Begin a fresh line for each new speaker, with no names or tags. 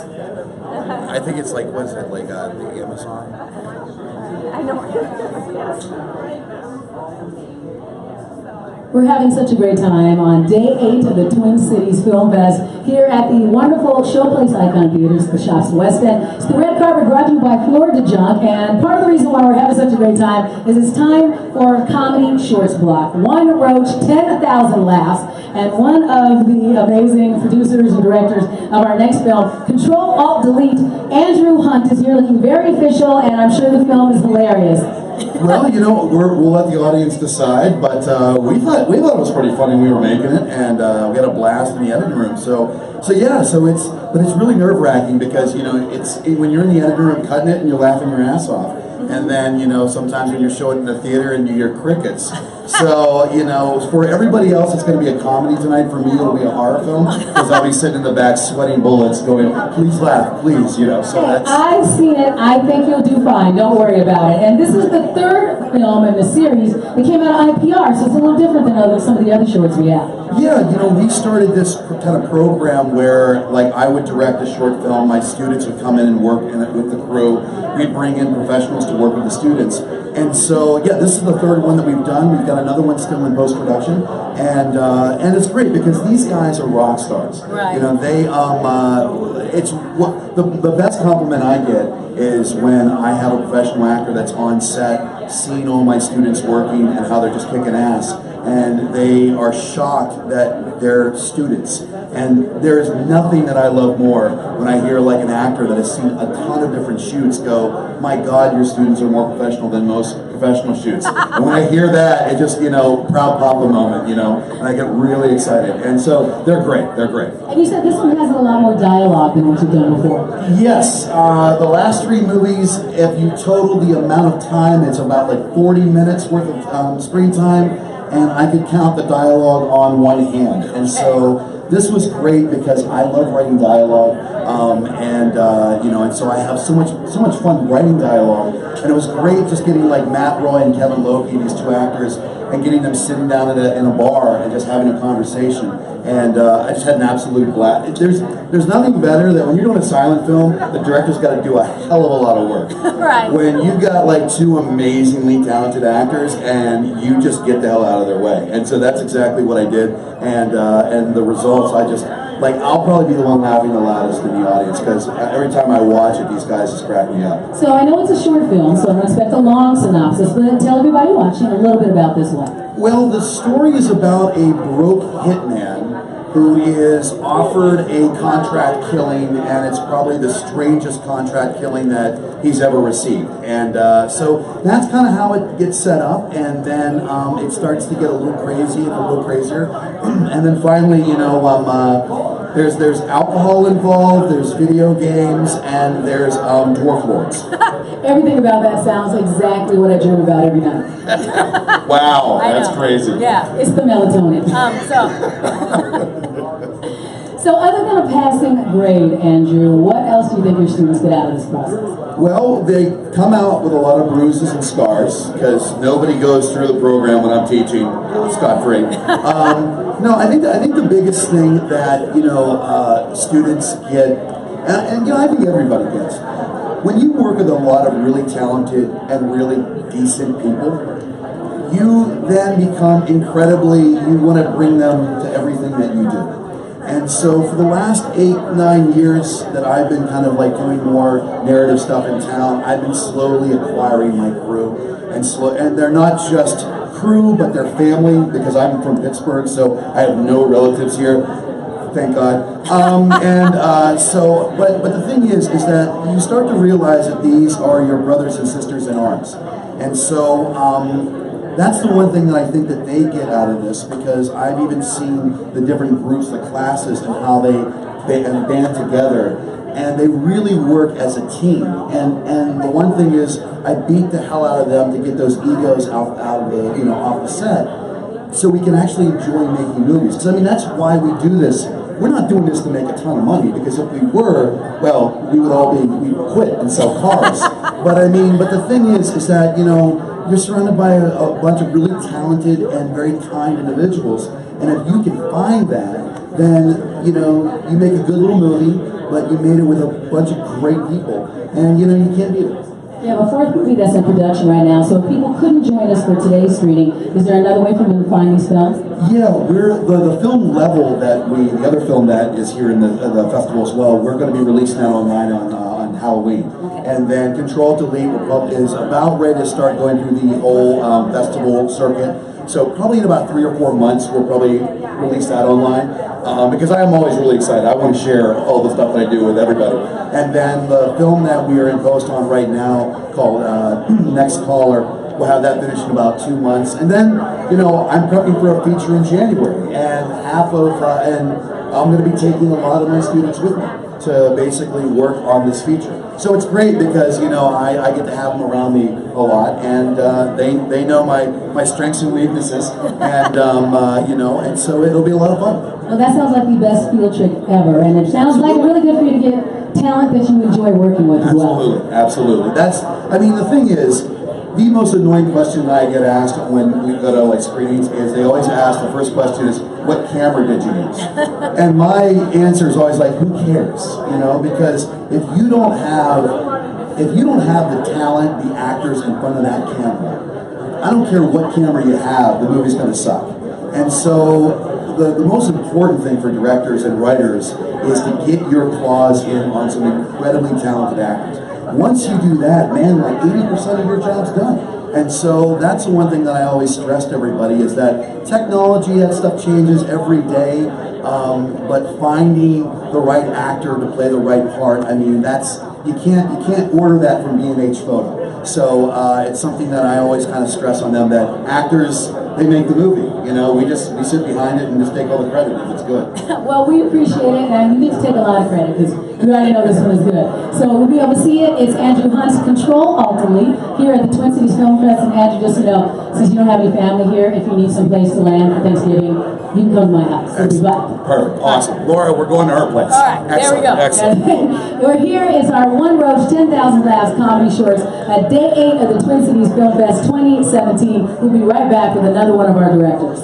I think it's like, what is it, like the Amazon?
I know.
We're having such a great time on day 8 of the Twin Cities Film Fest here at the wonderful Showplace Icon Theaters, the Shops West End. It's the red carpet brought to you by Fleurdejunk, and part of the reason why we're having such a great time is it's time for Comedy Shorts Block. One roach, 10,000 laughs, and one of the amazing producers and directors of our next film, Control Alt Delete, Andrew Hunt, is here looking very official, and I'm sure the film is hilarious.
Well, you know, we'll let the audience decide, but we thought it was pretty funny when we were making it, and we had a blast in the editing room. So it's really nerve-wracking because, you know, it's when you're in the editing room cutting it and you're laughing your ass off, and then, you know, sometimes when you're showing it in the theater and you hear crickets. So, you know, for everybody else, it's going to be a comedy tonight. For me, it'll be a horror film because I'll be sitting in the back sweating bullets going, please laugh, please, you know. So that's...
I've seen it. I think you'll do fine. Don't worry about it. And this is the third film in the series that came out of IPR, so it's a little different than some of the other shorts we have.
Yeah, you know, we started this kind of program where, like, I would direct a short film, my students would come in and work in it with the crew, we'd bring in professionals to work with the students. And so, yeah, this is the third one that we've done. We've got another one still in post-production, and it's great because these guys are rock stars.
Right.
You know, they it's what the best compliment I get is when I have a professional actor that's on set, seeing all my students working and how they're just kicking ass, and they are shocked that they're students. And there is nothing that I love more when I hear like an actor that has seen a ton of different shoots go, my God, your students are more professional than most professional shoots. And when I hear that, it just, you know, proud papa moment, you know, and I get really excited. And so they're great, they're great.
And you said this one has a lot more dialogue than what you've done before.
Yes, the last 3 movies, if you total the amount of time, it's about like 40 minutes worth of screen time, and I could count the dialogue on one hand. And so this was great because I love writing dialogue, you know, and so I have so much fun writing dialogue. And it was great just getting like Matt Roy and Kevin Loki, these 2 actors, and getting them sitting down in a bar and just having a conversation. And I just had an absolute blast. There's nothing better than when you're doing a silent film, the director's got to do a hell of a lot of work.
Right.
When you've got like 2 amazingly talented actors and you just get the hell out of their way. And so that's exactly what I did. And the results, I'll probably be the one laughing the loudest in the audience because every time I watch it, these guys just crack me up.
So I know it's a short film, so I don't expect a long synopsis, but tell everybody watching a little bit about this one.
Well, the story is about a broke hitman who is offered a contract killing, and it's probably the strangest contract killing that he's ever received. And so that's kind of how it gets set up, and then it starts to get a little crazy and a little crazier. And then finally, you know, there's alcohol involved, there's video games, and there's dwarf lords.
Everything about that sounds exactly what I dream about every night.
Wow, that's crazy.
Yeah, it's the melatonin. So other than a passing grade, Andrew, what else do you think your students get out of this process?
Well, they come out with a lot of bruises and scars because nobody goes through the program when I'm teaching scot-free. No, I think the biggest thing that, you know, students get, and you know, I think everybody gets, when you work with a lot of really talented and really decent people, you then become you want to bring them to everything that you do. And so for the last 8-9 years that I've been kind of like doing more narrative stuff in town, I've been slowly acquiring my crew. And they're not just crew, but they're family, because I'm from Pittsburgh, so I have no relatives here. Thank God. But the thing is that you start to realize that these are your brothers and sisters in arms. And so that's the one thing that I think that they get out of this, because I've even seen the different groups, the classes, and how they band together, and they really work as a team. And the one thing is, I beat the hell out of them to get those egos out of the, you know, off the set, so we can actually enjoy making movies. Because I mean, that's why we do this. We're not doing this to make a ton of money, because if we were, well, we'd quit and sell cars. But the thing is that, you know, you're surrounded by a bunch of really talented and very kind individuals, and if you can find that, then, you know, you make a good little movie, but you made it with a bunch of great people, and you know, you can't beat it.
We have a fourth movie that's in production right now, so if people couldn't join us for today's screening, is there another way for them to find these films?
Yeah, we're the film level the other film that is here in the festival as well, we're going to be releasing that online on Halloween. And then Control Delete is about ready to start going through the whole festival circuit. So probably in about 3 or 4 months, we'll probably release that online. Because I am always really excited. I want to share all the stuff that I do with everybody. And then the film that we are in post on right now called Next Caller, we'll have that finished in about 2 months. And then, you know, I'm prepping for a feature in January. And and I'm going to be taking a lot of my students with me to basically work on this feature. So it's great because, you know, I get to have them around me a lot, and they know my strengths and weaknesses, and you know, and so it'll be a lot of fun.
Well, that sounds like the best field trip ever, and it sounds like really good for you to get talent that you enjoy working with as well.
Absolutely, absolutely. I mean, the thing is, the most annoying question that I get asked when we go to like screenings is they always ask, the first question is, what camera did you use? And my answer is always like, who cares? You know, because if you don't have the talent, the actors in front of that camera, I don't care what camera you have, the movie's going to suck. And so the most important thing for directors and writers is to get your claws in on some incredibly talented actors. Once you do that, man, like 80% of your job's done. And so that's the one thing that I always stress to everybody is that technology, that stuff changes every day, but finding the right actor to play the right part, I mean, you can't order that from B&H Photo. So it's something that I always kind of stress on them, that actors, they make the movie. You know, we sit behind it and just take all the credit if it's good.
Well, we appreciate it, and you get to take a lot of credit because we already know this one is good. So we'll be able to see it. It's Andrew Hunt's Control Alt here at the Twin Cities Film Fest. And Andrew, just so you know, since you don't have any family here, if you need some place to land for Thanksgiving, you can come to my house. We'll be back.
Perfect. Awesome. Laura, we're going to her place.
All right, there we go.
Excellent.
We're here is our One Roach 10,000 Laughs Comedy Shorts at Day 8 of the Twin Cities Film Fest 2017. We'll be right back with another one of our directors.